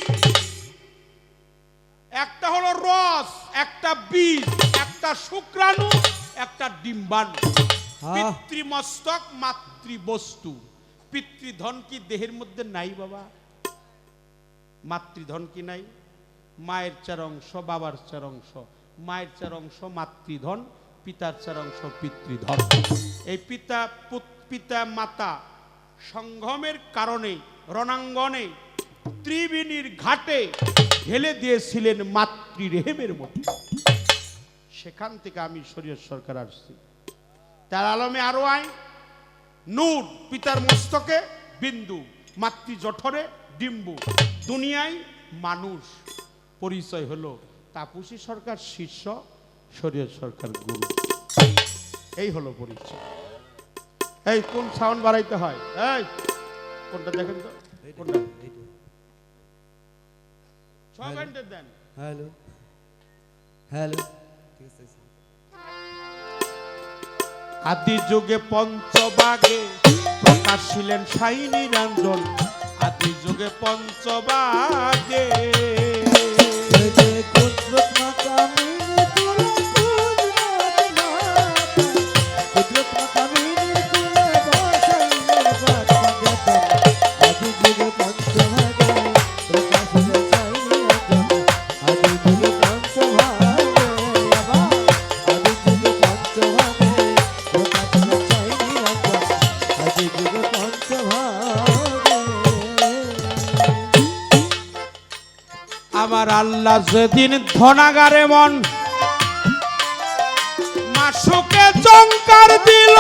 একটা হলো রস, একটা বীজ, একটা শুক্রাণু, একটা ডিম্বাণু। হ্যাঁ। পিতৃমস্তক মাতৃবস্তু। পিতৃধন কি দেহের মধ্যে নাই বাবা? মাতৃধন কি নাই? মায়ের 4 অংশ, বাবার 4 অংশ। মায়ের 4 অংশ মাতৃধন, পিতার 4 অংশ পিতৃধন। এই পিতা মাতা সংগমের কারণে রণাঙ্গনে ত্রিবেণীর ঘাটে ঢেলে দিয়েছিলেন মাতৃরেহেমের মধ্যে। সেখান থেকে আমি শরীয়ত সরকার আসছি। তার আলমে আরো আই নূর, পিতার মস্তকে বিন্দু, মাতৃ জঠরে ডিম্বু, দুনিয়ায় মানুষ। পরিচয় হলো তাপসী সরকার শিষ্য, শরীয়ত সরকার গুরু। এই হলো পরিচয়। এই কোন সাউন্ড বাড়াইতে হয়? এই কোনটা দেখেন তো, কোনটা? সব এন্টার দেন। Hello hello. আদি যুগে পঞ্চবাগে প্রকাশ ছিলেন সাই নিরঞ্জন। আদি যুগে পঞ্চবাগে আমার আল্লাহ যেদিন ধনাগারে মন মাসুকে চংকার দিল,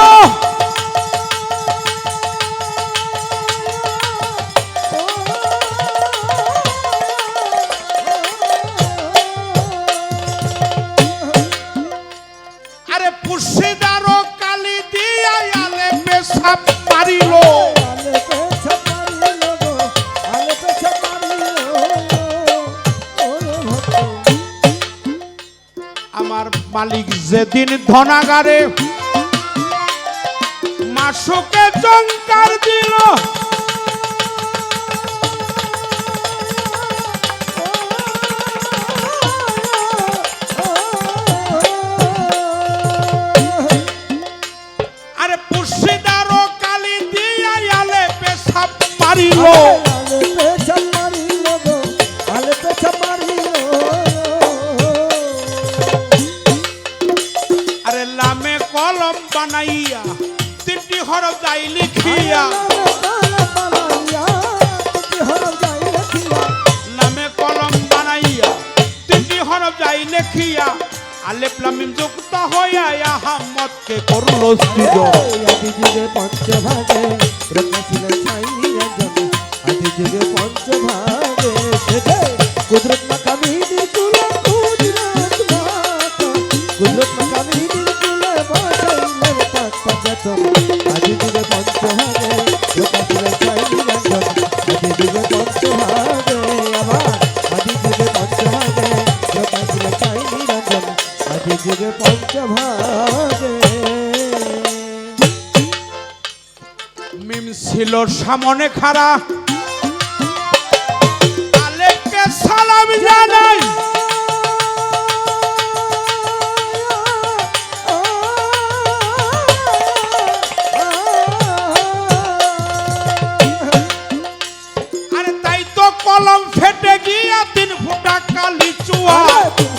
আরে পুষিদার কালি দিয়া আলে পেশাব পারিল। আমার মালিক যেদিন ধনাগারে মাসুকে চংকার দিল, আরে পুষিদার কালি দিয়া আলে পেশাব পারিল। আরে লামে কলম বানাইয়া 3টি হরফ যাই লিখিয়া, লামে কলম বানাইয়া 3টি হরফ যাই লিখিয়া আলেফ লাম মিম যুক্ত হইয়া আহমদকে করলো সৃজন। আদি যুগে পঞ্চভাগে রত্নশীলের ছাই নিরঞ্জন। আদি যুগে পঞ্চভাগে কুদরত মাকামিনীর কুলে কুদরত মাতা, কুদরত মাকামিনীর কুলে বসাইলেন পাক পাঁচাতন। আদি যুগে পঞ্চভাগে রত্নশীলের ছাই নিরঞ্জন। আদি যুগে পঞ্চভাগে আবার আদি যুগে পঞ্চভাগে রত্নশীলের ছাই নিরঞ্জন। আদি যুগে পঞ্চভাগে। মিম ছিল সামনে খাড়া, আলেফকে সালাম জানাই। আরে তাই তো কলম ফেটে গিয়া 3 ফুটা কালি চুয়া।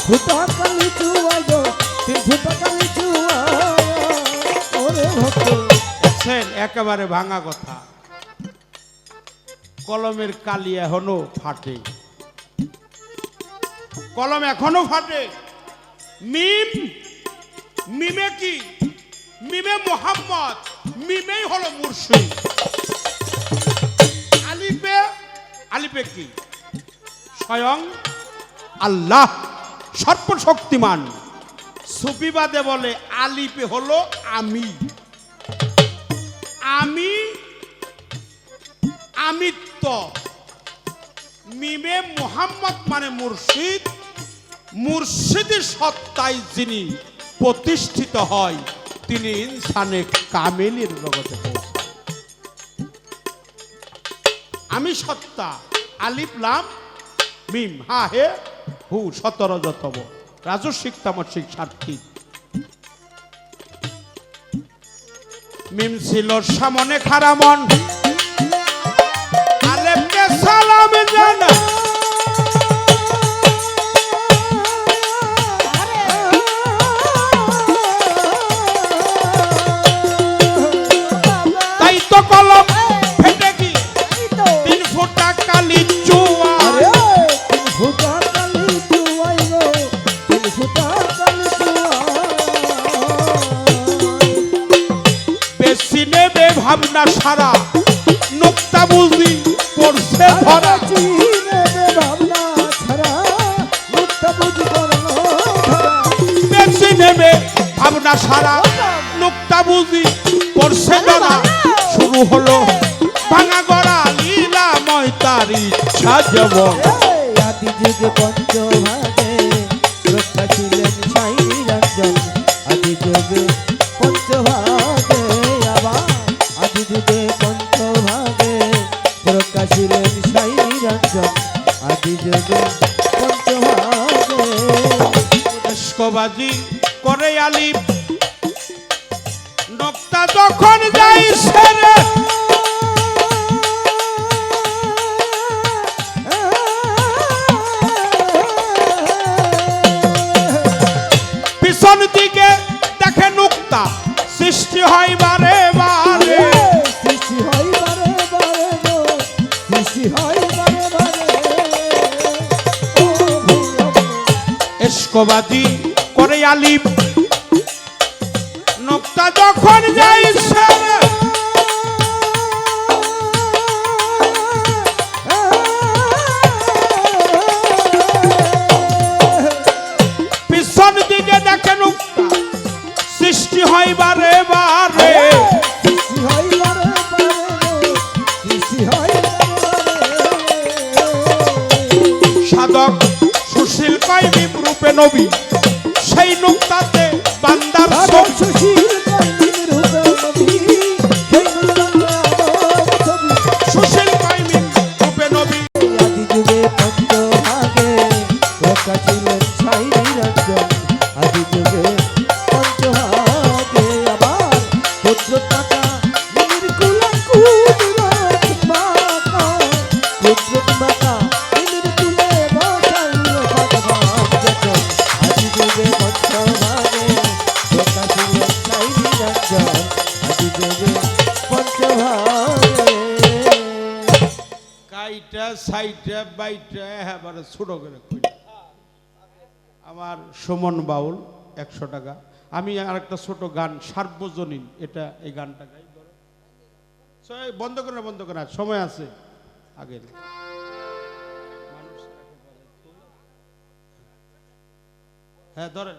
ফুটা কালি চুয়া গো, 3 ফুটা কালি চুয়া। ওরে ভক্ত দেখছেন, একেবারে ভাঙা কথা। কলমের কালি এখনো ফাটে, কলম এখনো ফাটে। মিম, মিমে কি? মিমে মোহাম্মদ, মিমেই হলো মুর্শিদ। আলিফে, আলিফে কি? স্বয়ং আল্লাহ সর্বশক্তিমান। সুফিবাদে বলে আলিফে হলো আমি, আমি আমিত্ব। মিমে মুহাম্মদ মানে মুর্শিদ, মুর্শিদের সত্তায় যিনি প্রতিষ্ঠিত হয় তিনি ইনসানে কামেলের জগতে পৌঁছায়। আমি সত্তা, আলিফ লাম মিম হা হে হু 17 যতব। রাজস্বিক তামসিক সাত্বিক। মিম ছিল সামনে খারা মন, আলেমকে সালাম জানা। তাই তো কলম ফেটে কি 3 ফুটা কালি চুয়া। বেশি নেবে ভাবনা সারা, নুক্তা বুঝি পড়ছে ধরা। বেশি নেবে ভাবনা সারা, নুক্তা বুঝি পড়ছে ধরা। শুরু হলো ভাঙা গড়া লীলাময় তার ইচ্ছা যেমন। আদি যুগে পঞ্চভাগে রক্ষা ছিলেন সাই নিরঞ্জন। আদি যুগে পঞ্চভাগে আবার আদি যুগে পঞ্চভাগে রক্ষা ছিলেন সাই নিরঞ্জন। আদি যুগে পঞ্চভাগে এসকবাজি করে আলিম, নক্তা যখন যাই সেরে। পিছন দিকে দেখে নুক্তা, সৃষ্টি হয় বারে বারে। সৃষ্টি হয় বারে বারে গো, সৃষ্টি হয় বারে বারে। ও ভৈরব এসকবাজি করে আলিম, নক্তা যখন যাই সেরে। পিছন দিকে দেখে নুক্তা, সৃষ্টি হয় বারে বারে। সৃষ্টি হয় বারে বারে গো, সৃষ্টি হয় বারে বারে। সাধক সুশীল কয় ভীম রূপে নবী, সেই নুক্তাতে বান্দার সাধক ছবি। সুশীল কর্মীর রূপে নবী, সেই নুক্তাতে আমার ছবি। সুশীল কয় ভীম রূপে নবী। আদি যুগে পঞ্চভাগে রক্ষা ছিলেন সাই নিরঞ্জন। আদি যুগে পঞ্চভাগে আবার কুদরত মাতা নির কুলে কুদরত মাতা। কুদরত মাতা নির কুলে বসাইল ভগবান যখন। আদি যুগে পঞ্চভাগে রক্ষা ছিলেন সাই নিরঞ্জন। আদি যুগে পঞ্চভাগে কাইটা সাইটা বাইটা এবার ছোট করে কই। আমার সুমন বাউল 100 টাকা। আমি আরেকটা ছোট গান সার্বজনীন, এটা এই গানটা গাই। বন্ধ করে না, বন্ধ করে না, সময় আছে আগে। হ্যাঁ ধরেন।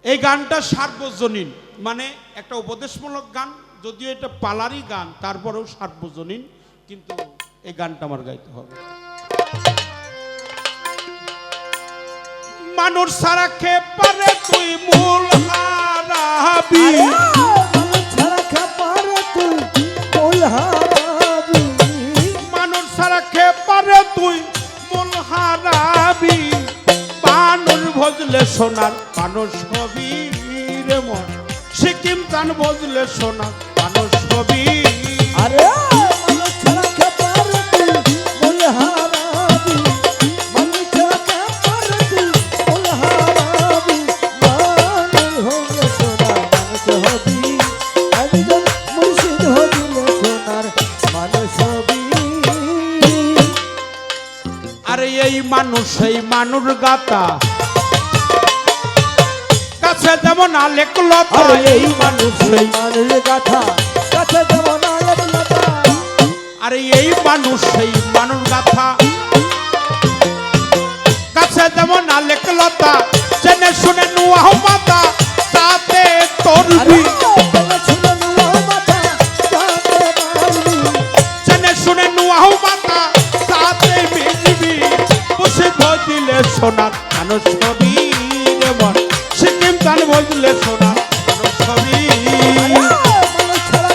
এই গানটা সার্বজনীন, মানে একটা উপদেশমূলক গান। যদিও এটা পালারি গান, তারপরেও সার্বজনীন, কিন্তু এই গানটা আমার গাইতে হবে। মানুষ সারা খে পারে তুই মূল হারাবি। ছাড়া খাপারে তুই মূল হারাবি। মানুষ সারা খে পারে তুই মূল হারাবি। মানুষ ভজলে সোনার মানুষ হবি রে মন। সিকিম চান ভজলে সোনার মানুষ হবি। আরে মানুষ ছাড়া খাপারে তুই মূল হারাবি। মানুষ ছাড়া খাপারে তুই মূল হারাবি। মানুষ হলে সোনার মানুষ হবি। একজন মুর্শিদ হবিলে সোনার মানুষ হবি। আরে এই মানুষ এই মানুষ গাতা, কাছে যেমন আলেক লতা। আরে এই মানুষ এই মানুষ গাথা, কাছে যেমন আলেক লতা। আরে এই মানুষ এই মানুষ গাথা, কাছে যেমন আলেক লতা। জেনে শুনে নুয়াহ মাতা, তাতে তরবি। জেনে শুনে নুয়াহ মাতা, তাতে বিজবি। বসে ভজিলে সোনার মানুষ হবি রে মন। সিকিম চান ভজলে সোনার মানুষ হবি। মানুষ ছাড়া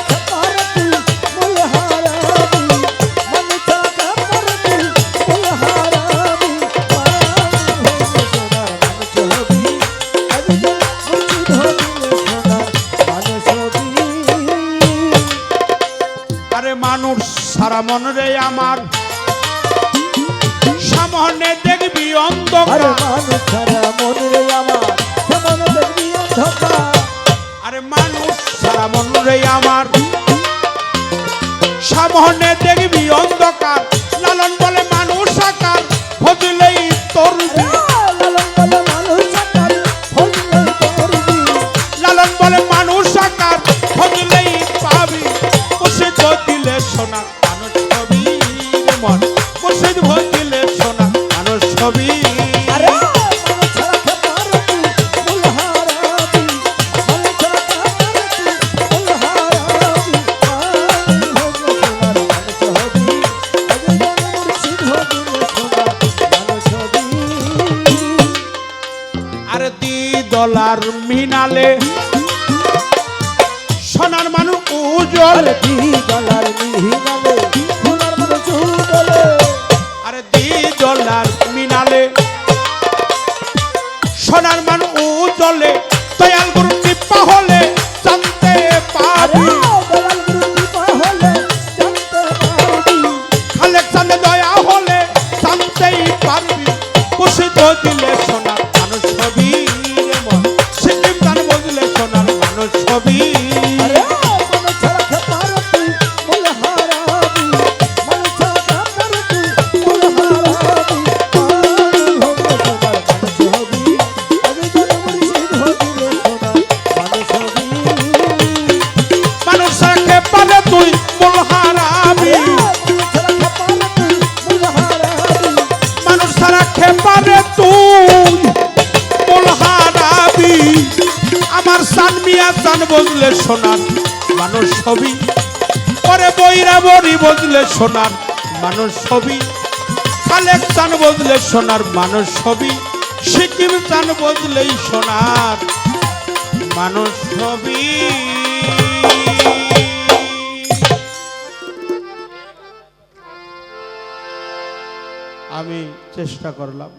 অন্ধকার মানুষ ছাড়া মন রে আমার কেমন দেখবি অন্ধকার আরে মানুষ সারা মন রে আমার সামনে দেখবি অন্ধকার লালন বলে মানুষ আকার ফজলেই তোর লালন বলে মানুষ আকার ফজলে করবি লালন বলে মানুষ আকার ফজলেই পাবি মুর্শিদ দিলে সোনা মানুষ ছবি রে মন মুর্শিদ দিলে সোনা মানুষ ছবি আরে মানুষ ছাড়া খেপার তুই ফুলহারাবি মানুষ ছাড়া খেপার তুই ফুলহারাবি মানুষ হবি মুর্শিদ হবি মানুষ হবি আরে $2 মিনালে সোনার মানুষ উজ্জ্বল আরে কি গলার মিহিনালে ফুলার মতো চুদলে আরে $2 মিনালে সোনার মানুষ উজ্জ্বলে দয়াল গুরু কৃপা হলে জানতে আরে পাবি গলার কৃপা হলে জানতে পারবি খালেক চাঁদে দয়া হলে জানতেই পারবি মুর্শিদ দিলে সোনার মানুষ ছবি রে মন সিকিম গান বজলে সোনার মানুষ ছবি আরে মানুষ ছাড়া খেপার তুই ফুলহারাবি মানুষ ছাড়া খেপার তুই ফুলহারাবি মানুষ হবি আমি তোর মুর্শিদ হবি মানুষ হবি মানুষ রাখে পারে তুই বল হারাবি মানুষ রাখে পারে তুই বল হারাবি আমার সান মিয়া চান বজলে সোনার মানুষ ছবি পরে বইরা বড়ি বজলে সোনার মানুষ ছবি খালেক চান বজলে সোনার মানুষ ছবি সিকিম চান বজলেই সোনার মানুষ ছবি আমি চেষ্টা করলাম